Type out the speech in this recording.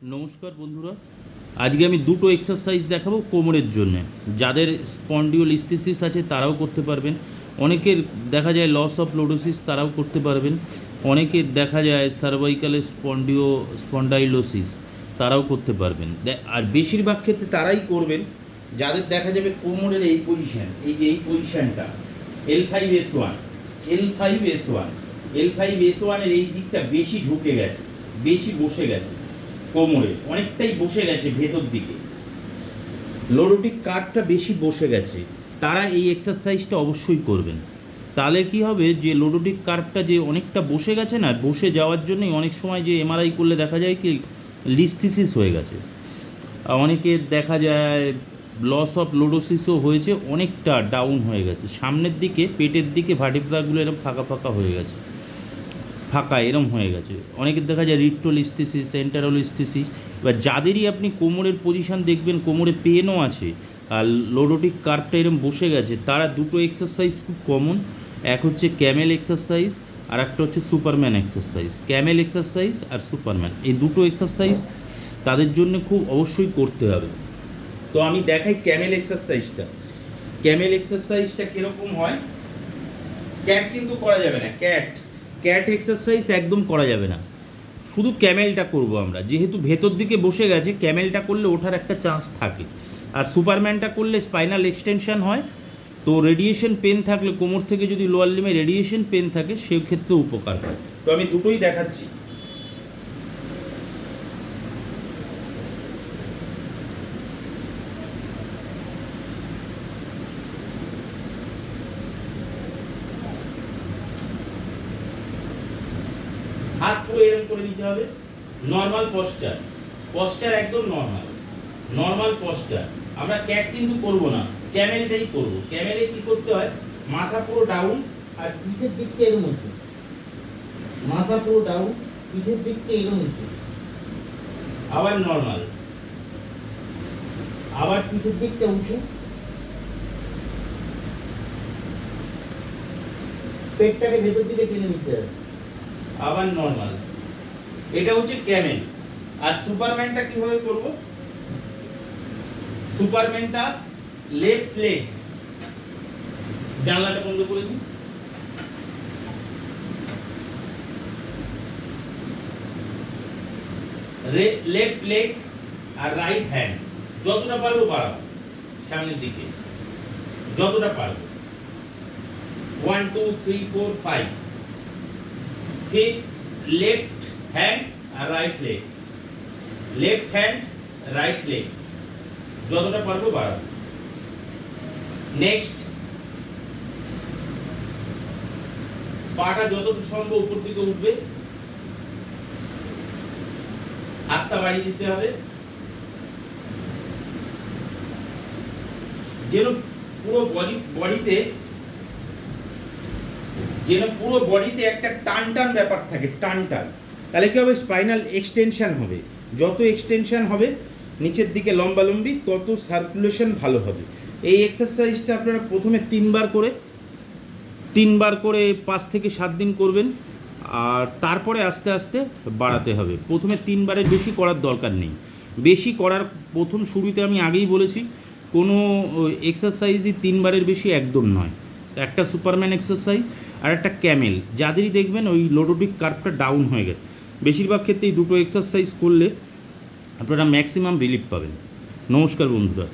নমস্কার বন্ধুরা, আজকে আমি দুটো এক্সারসাইজ দেখাবো কোমরের জন্য। যাদের স্পন্ডিওলিস্থিসিস আছে তারাও করতে পারবেন, অনেকের দেখা যায় লস অফ লোডোসিস তারাও করতে পারবেন, অনেকের দেখা যায় সার্ভাইকালের স্পন্ডাইলোসিস তারাও করতে পারবেন। আর বেশিরভাগ ক্ষেত্রে তারাই করবেন যাদের দেখা যাবে কোমরের এই পজিশান, এই পজিশানটা L5S1 L5S1 এর এই দিকটা বেশি ঢুকে গেছে, বেশি বসে গেছে, কোমরে অনেকটাই বসে গেছে ভেতর দিকে, লোডোটিক কার্ভটা বেশি বসে গেছে, তারা এই এক্সারসাইজটা অবশ্যই করবেন। তাহলে কি হবে, যে লোডোটিক কার্ভটা যে অনেকটা বসে গেছে না, বসে যাওয়ার জন্যই অনেক সময় যে এমআরআই করলে দেখা যায় কি লিস্থিসিস হয়ে গেছে, অনেকের দেখা যায় লস অফ লোডোসিসও হয়েছে, অনেকটা ডাউন হয়ে গেছে, সামনের দিকে পেটের দিকে ভার্টিব্রাগুলো এরকম ফাঁকা ফাঁকা হয়ে গেছে, ফাঁকা এরম হয়ে গেছে। অনেকের দেখা যায় রিট্রোলিস্থিসিস, সেন্টারোলিস্থিসিস। এবার যাদেরই আপনি কোমরের পজিশান দেখবেন কোমরে পেনও আছে আর লোডোটিক কার্ভটা এরম বসে গেছে, তারা দুটো এক্সারসাইজ খুব কমন। এক হচ্ছে ক্যামেল এক্সারসাইজ আর একটা হচ্ছে সুপারম্যান এক্সারসাইজ। ক্যামেল এক্সারসাইজ আর সুপারম্যান, এই দুটো এক্সারসাইজ তাদের জন্য খুব অবশ্যই করতে হবে। তো আমি দেখাই ক্যামেল এক্সারসাইজটা। ক্যামেল এক্সারসাইজটা কীরকম হয়। ক্যাট কিন্তু করা যাবে না, ক্যাট এক্সারসাইজ একদম করা যাবে না, শুধু ক্যামেলটা করব আমরা, যেহেতু ভেতর দিকে বসে গেছে। ক্যামেলটা করলে ওঠার একটা চান্স থাকে, আর সুপারম্যানটা করলে স্পাইনাল এক্সটেনশন হয়। তো রেডিয়েশন পেন থাকলে কোমর থেকে যদি লোয়ার লিমে রেডিয়েশন পেন থাকে সেই ক্ষেত্রে উপকার হয়। তো আমি দুটোই দেখাচ্ছি। হাত পুরো এরকম করে নিতে হবে, নর্মাল পশ্চার একদম নর্মাল পশ্চার। আমরা ক্যাট কিন্তু করব না, ক্যামেলটাই করব। ক্যামেলে কি করতে হয়, মাথা পুরো ডাউন আর পিঠের দিকটা এরকম উঁচু, মাথা পুরো ডাউন, পিঠের দিকটা এরকম উঁচু, আবার নর্মাল, আবার পিঠের দিকটা উঁচু, পেটটাকে ভেতর দিকে টেনে নিতে হবে, আবার নর্মাল। এটা হচ্ছে ক্যামেল। আর সুপারম্যানটা কিভাবে করব, সুপারম্যানটা লেফট লেগ, জানলাটা বন্ধ করে দিই, লেফট লেগ আর রাইট হ্যান্ড যতটা পারবো বাড়াবো সামনের দিকে, যতটা পারবো। 1 2 3 4 5, फिर लेफ्ट हैंड আর right leg, left hand right leg যতটা পারবো বাড়াবো। নেক্সট, পাটা যতটা সম্ভব উপর দিকে উঠবে, হাতটা বাড়িয়ে দিতে হবে, যেন পুরো বডিতে একটা টান ব্যাপার থাকে, টান। তাহলে কি হবে, স্পাইনাল এক্সটেনশন হবে। যত এক্সটেনশন হবে নিচের দিকে লম্বালম্বি, তত সার্কুলেশন ভালো হবে। এই এক্সারসাইজটা আপনারা প্রথমে 3বার করে 5 থেকে 7 দিন করবেন, আর তারপরে আস্তে আস্তে বাড়াতে হবে। প্রথমে 3বারের বেশি করার দরকার নেই। বেশি করার প্রথম শুরুতে আমি আগেই বলেছি, কোনো এক্সারসাইজই 3বারের বেশি একদম নয়। একটা সুপারম্যান এক্সারসাইজ আর একটা ক্যামেল। যাদেরই দেখবেন ওই লোডোটিক কার্ভটা ডাউন হয়ে গেছে, বেশিরভাগ ক্ষেত্রে এই দুটো এক্সারসাইজ করলে আপনারা ম্যাক্সিমাম রিলিফ পাবেন। নমস্কার বন্ধুরা।